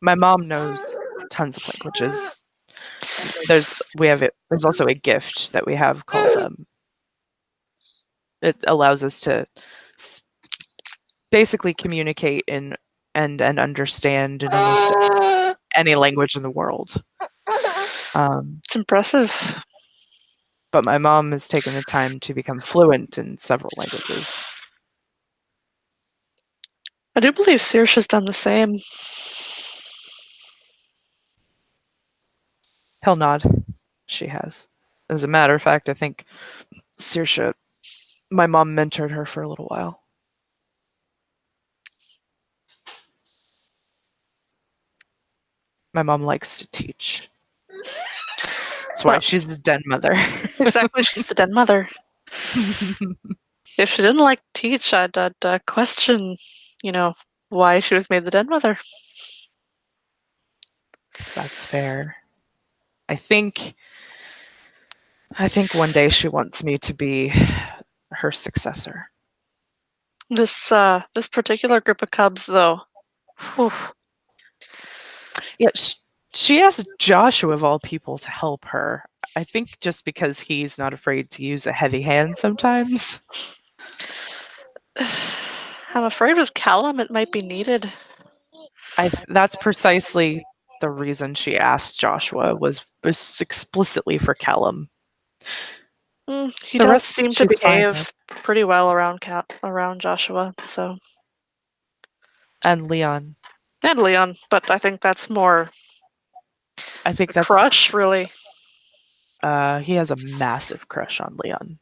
My mom knows tons of languages. There's also a gift that we have called it allows us to basically communicate in and understand in almost any language in the world. It's impressive. But my mom has taken the time to become fluent in several languages. I do believe Saoirse's done the same. He'll nod. She has. As a matter of fact, I think Saoirse, my mom mentored her for a little while. My mom likes to teach. That's why Well, she's his den mother. exactly, she's the den mother. If she didn't like to teach, I'd question, why she was made the den mother. That's fair. I think one day she wants me to be her successor. This particular group of cubs, though, whew, Yeah, she asked Joshua of all people to help her. I think just because he's not afraid to use a heavy hand sometimes. I'm afraid with Callum it might be needed. That's precisely the reason she asked Joshua was explicitly for Callum. He The does rest seem to she's fine with. behave pretty well around Joshua, so. And Leon. And Leon, but I think that's more I think a that's crush, really. he has a massive crush on Leon.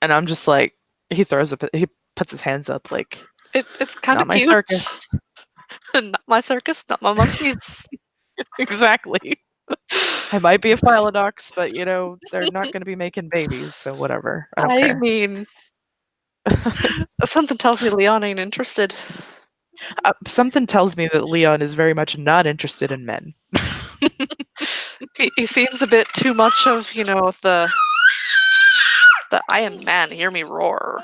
And I'm just like, he puts his hands up like, It's kind not of my cute. circus. Not my circus, not my monkeys. Exactly. I might be a Phyllodox, but they're not going to be making babies, so whatever. I don't I care. mean, something tells me Leon ain't interested. Something tells me that Leon is very much not interested in men. He seems a bit too much of, the I am man, hear me roar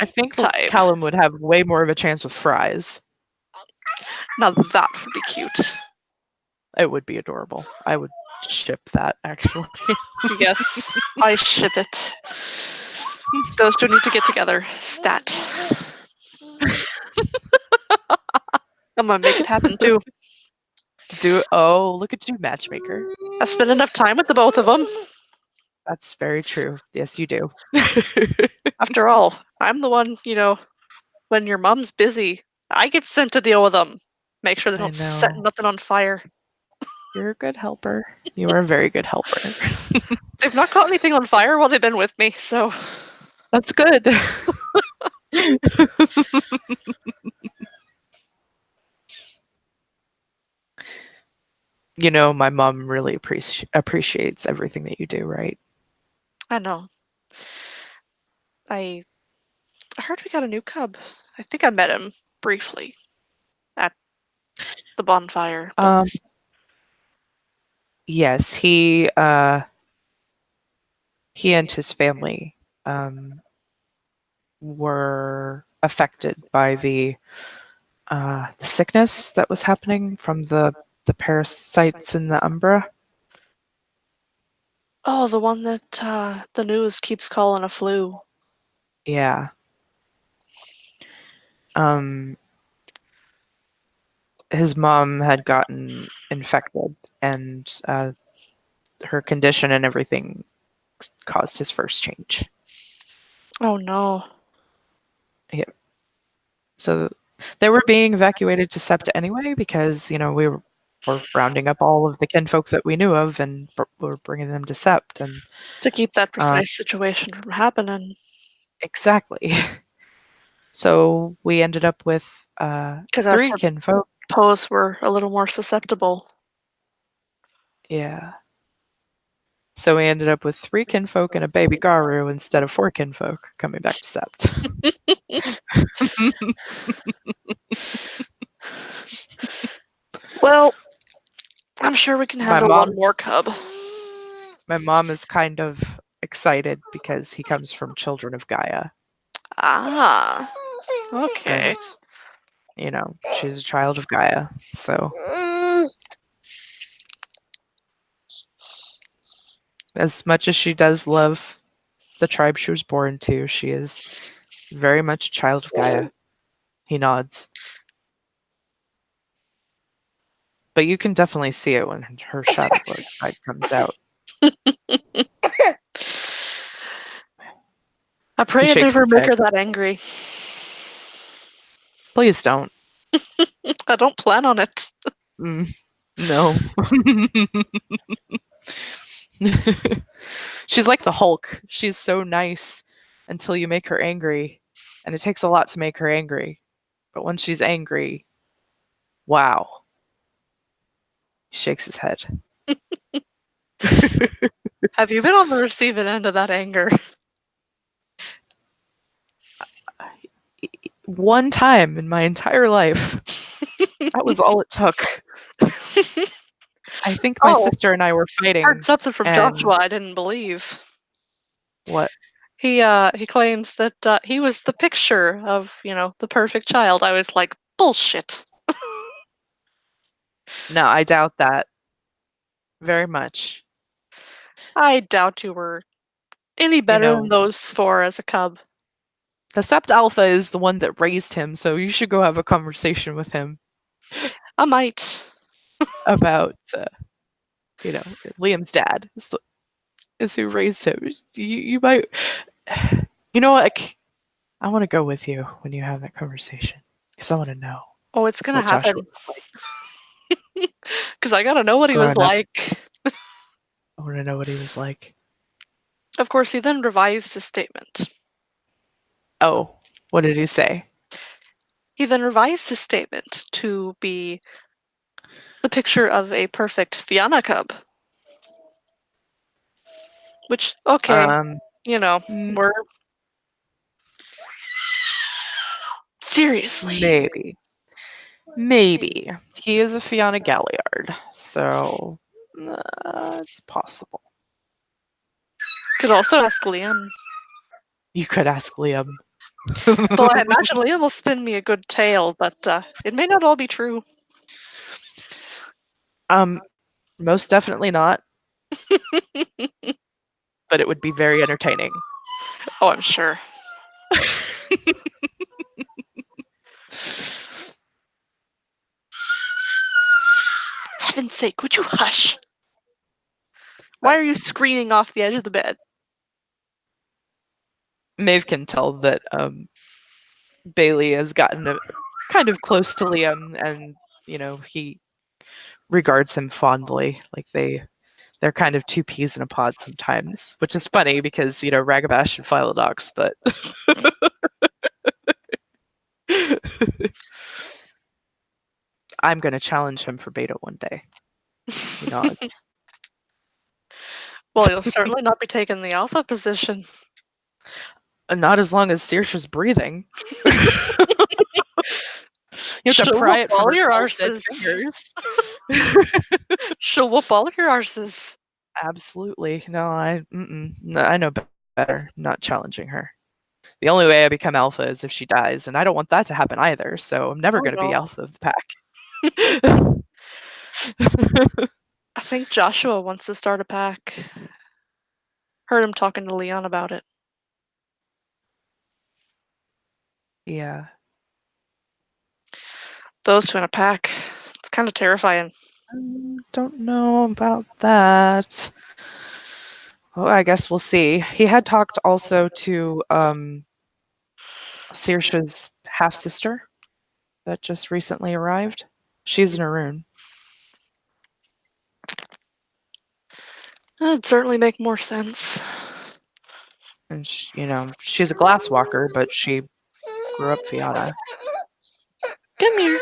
I think type. Callum would have way more of a chance with fries. Now that would be cute. It would be adorable. I would ship that, actually. Yes, I ship it. Those two need to get together. Stat. I'm gonna make it happen too. Look at you, matchmaker. I spend enough time with the both of them. That's very true. Yes, you do. After all, I'm the one, when your mom's busy, I get sent to deal with them. Make sure they I don't set know. nothing on fire. You're a good helper. You are a very good helper. They've not caught anything on fire while they've been with me, so. That's good. My mom really appreciates everything that you do, right? I know. I heard we got a new cub. I think I met him briefly at the bonfire, but Yes, he and his family were affected by the sickness that was happening from the parasites in the umbra. oh, the one that the news keeps calling a flu. Yeah. Um, his mom had gotten infected, and her condition and everything caused his first change. Oh no. Yeah. So they were being evacuated to Septa anyway because, we were rounding up all of the kinfolk that we knew of and we're bringing them to Sept. And To keep that precise situation from happening. exactly. So we ended up with Because I 3 kinfolk. suppose we're a little more susceptible. Yeah. So we ended up with 3 kinfolk and a baby Garu instead of 4 kinfolk coming back to Sept. Well, I'm sure we can handle one more cub. My mom is kind of excited because he comes from Children of Gaia. Ah, okay. And, she's a child of Gaia. So as much as she does love the tribe she was born to, she is very much a child of Gaia. He nods. But you can definitely see it when her shadow lord side comes out. I pray He I shakes never his make head. her that angry. Please don't. I don't plan on it. No. She's like the Hulk. She's so nice until you make her angry. And it takes a lot to make her angry. But when she's angry, wow. He shakes his head. Have you been on the receiving end of that anger? One time in my entire life. That was all it took. I think my sister and I were fighting. I heard something from Joshua I didn't believe. What? He claims that he was the picture of, the perfect child. I was like, bullshit. No, I doubt that. Very much. I doubt you were any better than those 4 as a cub. The Sept Alpha is the one that raised him, so you should go have a conversation with him. I might. About, Liam's dad is who raised him. You might. You know what? I want to go with you when you have that conversation because I want to know. Oh, it's gonna happen. Like. Because I gotta know what he was like. I want to know what he was like. Of course, he then revised his statement. Oh, what did he say? He then revised his statement to be the picture of a perfect Fianna cub. Which, okay, you know, mm, we're... Seriously. maybe he is a Fianna Galliard, so it's possible. Could also ask Liam. You could ask Liam. Though I imagine Liam will spin me a good tale, but it may not all be true. Most definitely not. But it would be very entertaining. Oh, I'm sure. Heaven's sake, would you hush? Why are you screaming off the edge of the bed? Maeve can tell that Bailey has gotten kind of close to Liam, and he regards him fondly. Like they're kind of two peas in a pod sometimes, which is funny because Ragabash and Philodox, but I'm going to challenge him for beta one day. He nods. Well, you'll certainly not be taking the alpha position. Not as long as Saoirse's breathing. You have to pry it from all her your cold, dead arses. fingers. She'll whoop all of your arses. Absolutely. No, I know better. Not challenging her. The only way I become alpha is if she dies, and I don't want that to happen either, so I'm never going to be alpha of the pack. I think Joshua wants to start a pack. Heard him talking to Leon about it. Yeah. Those two in a pack. It's kind of terrifying. Don't know about that. Well, I guess we'll see. He had talked also to Saoirse's half-sister that just recently arrived. She's an Arun. That'd certainly make more sense. And she's a glass walker, but she grew up Fianna. Come here.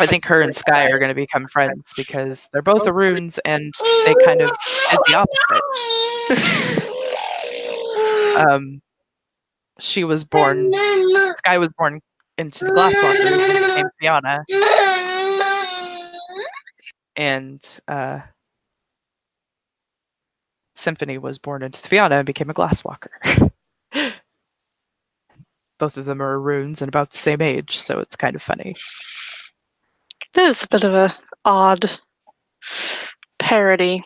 I think her and Sky are going to become friends because they're both Aruns and they kind of did the opposite. She was born, Sky was born into the Glasswalkers and became Fianna. And Symphony was born into Fianna and became a Glasswalker. Both of them are Aruns and about the same age, so it's kind of funny. That is a bit of a odd parody.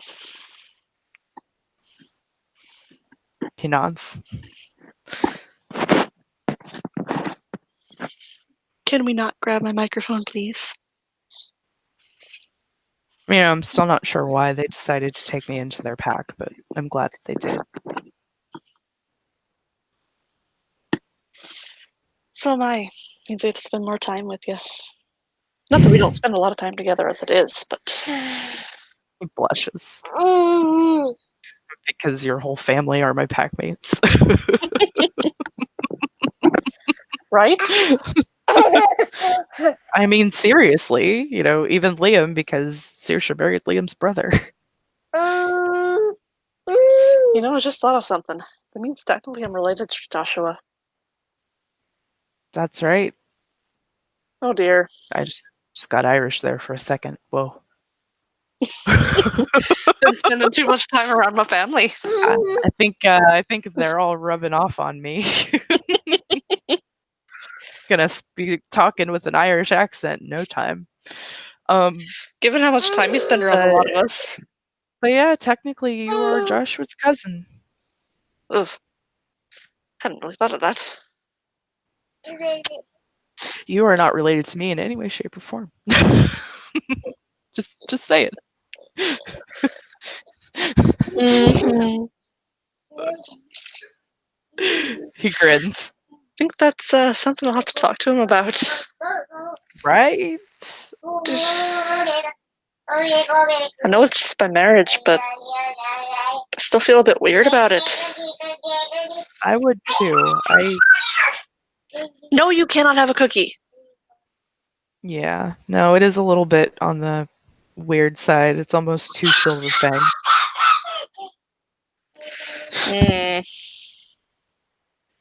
He nods. Can we not grab my microphone, please? I'm still not sure why they decided to take me into their pack, but I'm glad that they did. So am I. Means I get to spend more time with you. Not that we don't spend a lot of time together as it is, but... He blushes. Because your whole family are my pack mates. Right? I mean, seriously, even Liam, because Saoirse married Liam's brother. I just thought of something. That means technically I'm related to Joshua. That's right. Oh dear. I just got Irish there for a second. Whoa. Been spending too much time around my family. I think they're all rubbing off on me. Gonna be talking with an Irish accent in no time. Given how much time you spend around a lot of us. But yeah, technically you are Joshua's cousin. Oof. Hadn't really thought of that. You are not related to me in any way, shape, or form. just say it. Mm-hmm. He grins. I think that's something I'll have to talk to him about. Right? I know it's just by marriage, but I still feel a bit weird about it. I would too. No, you cannot have a cookie. Yeah. No, it is a little bit on the weird side. It's almost too Silver Fang.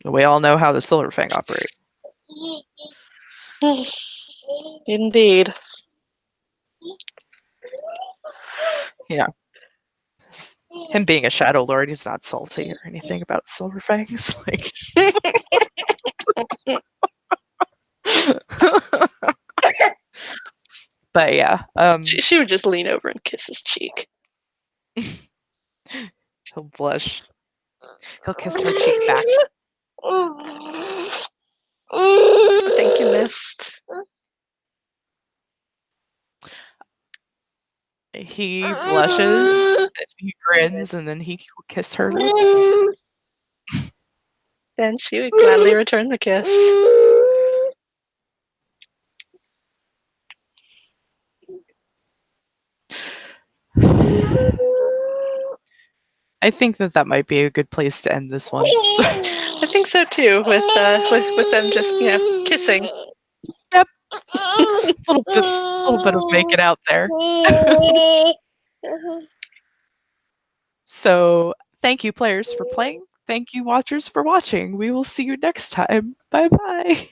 We all know how the Silver Fang operate. Indeed. Yeah. Him being a Shadow Lord, he's not salty or anything about Silver Fangs. Like, but yeah, She would just lean over and kiss his cheek. he'll blush. He'll kiss her cheek back. Thank you, Mist. He blushes, he grins, and then he will kiss her lips. Then she would gladly return the kiss. I think that might be a good place to end this one. I think so too, with them just kissing. Yep, a little bit of making out there. So thank you, players, for playing. Thank you, watchers, for watching. We will see you next time. Bye bye.